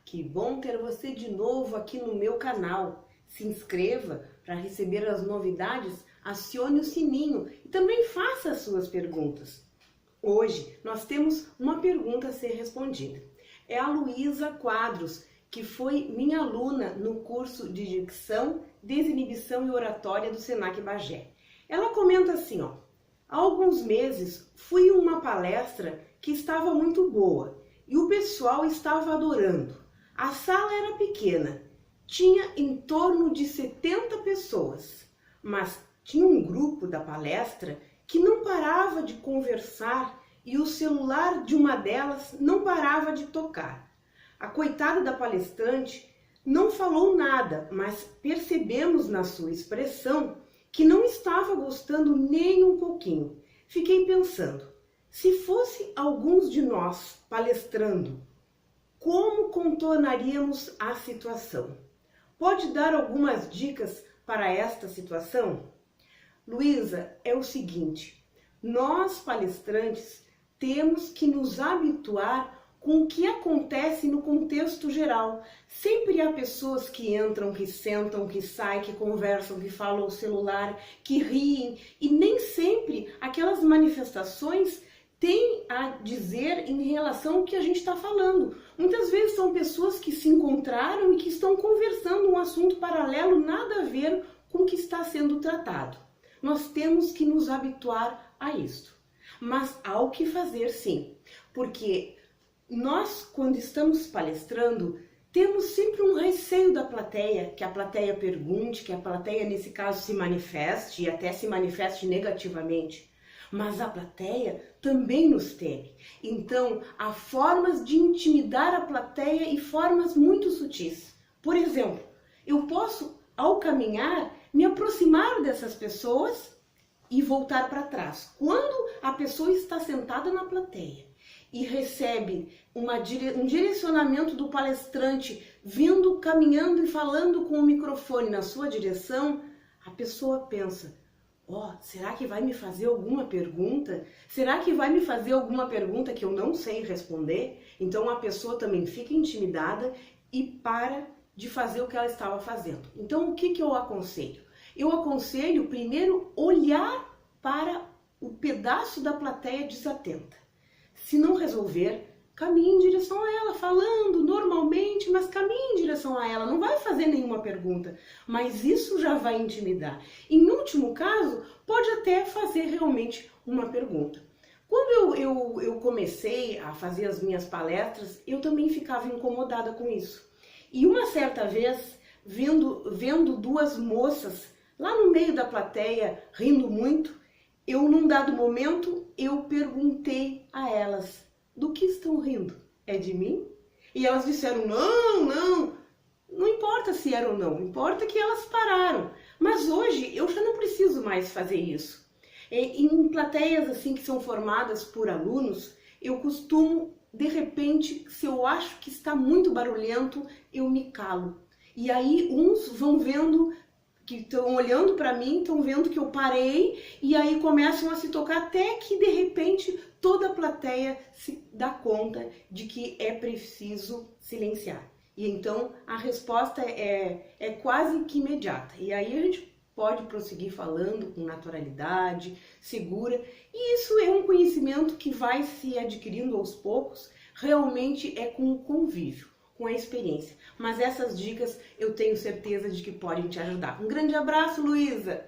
Que bom ter você de novo aqui no meu canal. Se inscreva para receber as novidades, acione o sininho e também faça as suas perguntas. Hoje nós temos uma pergunta a ser respondida. É a Luísa Quadros, que foi minha aluna no curso de Dicção, Desinibição e Oratória do Senac Bagé. Ela comenta assim, há alguns meses fui em uma palestra que estava muito boa e o pessoal estava adorando. A sala era pequena, tinha em torno de 70 pessoas, mas tinha um grupo da palestra que não parava de conversar e o celular de uma delas não parava de tocar. A coitada da palestrante não falou nada, mas percebemos na sua expressão que não estava gostando nem um pouquinho. Fiquei pensando, se fosse alguns de nós palestrando, como contornaríamos a situação? Pode dar algumas dicas para esta situação? Luísa, é o seguinte, nós palestrantes temos que nos habituar com o que acontece no contexto geral. Sempre há pessoas que entram, que sentam, que saem, que conversam, que falam ao celular, que riem, e nem sempre aquelas manifestações têm a dizer em relação ao que a gente está falando. Muitas vezes são pessoas que se encontraram e que estão conversando um assunto paralelo, nada a ver com o que está sendo tratado. Nós temos que nos habituar a isso. Mas há o que fazer sim, porque nós, quando estamos palestrando, temos sempre um receio da plateia, que a plateia pergunte, que a plateia, nesse caso, se manifeste e até se manifeste negativamente. Mas a plateia também nos teme. Então, há formas de intimidar a plateia e formas muito sutis. Por exemplo, eu posso, ao caminhar, me aproximar dessas pessoas e voltar para trás. Quando a pessoa está sentada na plateia e recebe um direcionamento do palestrante vindo, caminhando e falando com o microfone na sua direção, a pessoa pensa, será que vai me fazer alguma pergunta? Será que vai me fazer alguma pergunta que eu não sei responder? Então a pessoa também fica intimidada e para de fazer o que ela estava fazendo. Então o que eu aconselho? Eu aconselho primeiro olhar para o pedaço da plateia desatenta. Se não resolver, caminhe em direção a ela, falando normalmente, mas caminhe em direção a ela. Não vai fazer nenhuma pergunta, mas isso já vai intimidar. Em último caso, pode até fazer realmente uma pergunta. Quando eu comecei a fazer as minhas palestras, eu também ficava incomodada com isso. E uma certa vez, vendo duas moças lá no meio da plateia, rindo muito, num dado momento, eu perguntei a elas, do que estão rindo? É de mim? E elas disseram, não importa se era ou não, importa que elas pararam. Mas hoje eu já não preciso mais fazer isso. Em plateias assim que são formadas por alunos, eu costumo, de repente, se eu acho que está muito barulhento, eu me calo. E aí uns vão vendo, que estão olhando para mim, estão vendo que eu parei e aí começam a se tocar até que de repente toda a plateia se dá conta de que é preciso silenciar. E então a resposta é quase que imediata. E aí a gente pode prosseguir falando com naturalidade, segura. E isso é um conhecimento que vai se adquirindo aos poucos, realmente é com o convívio, com a experiência. Mas essas dicas eu tenho certeza de que podem te ajudar. Um grande abraço, Luísa!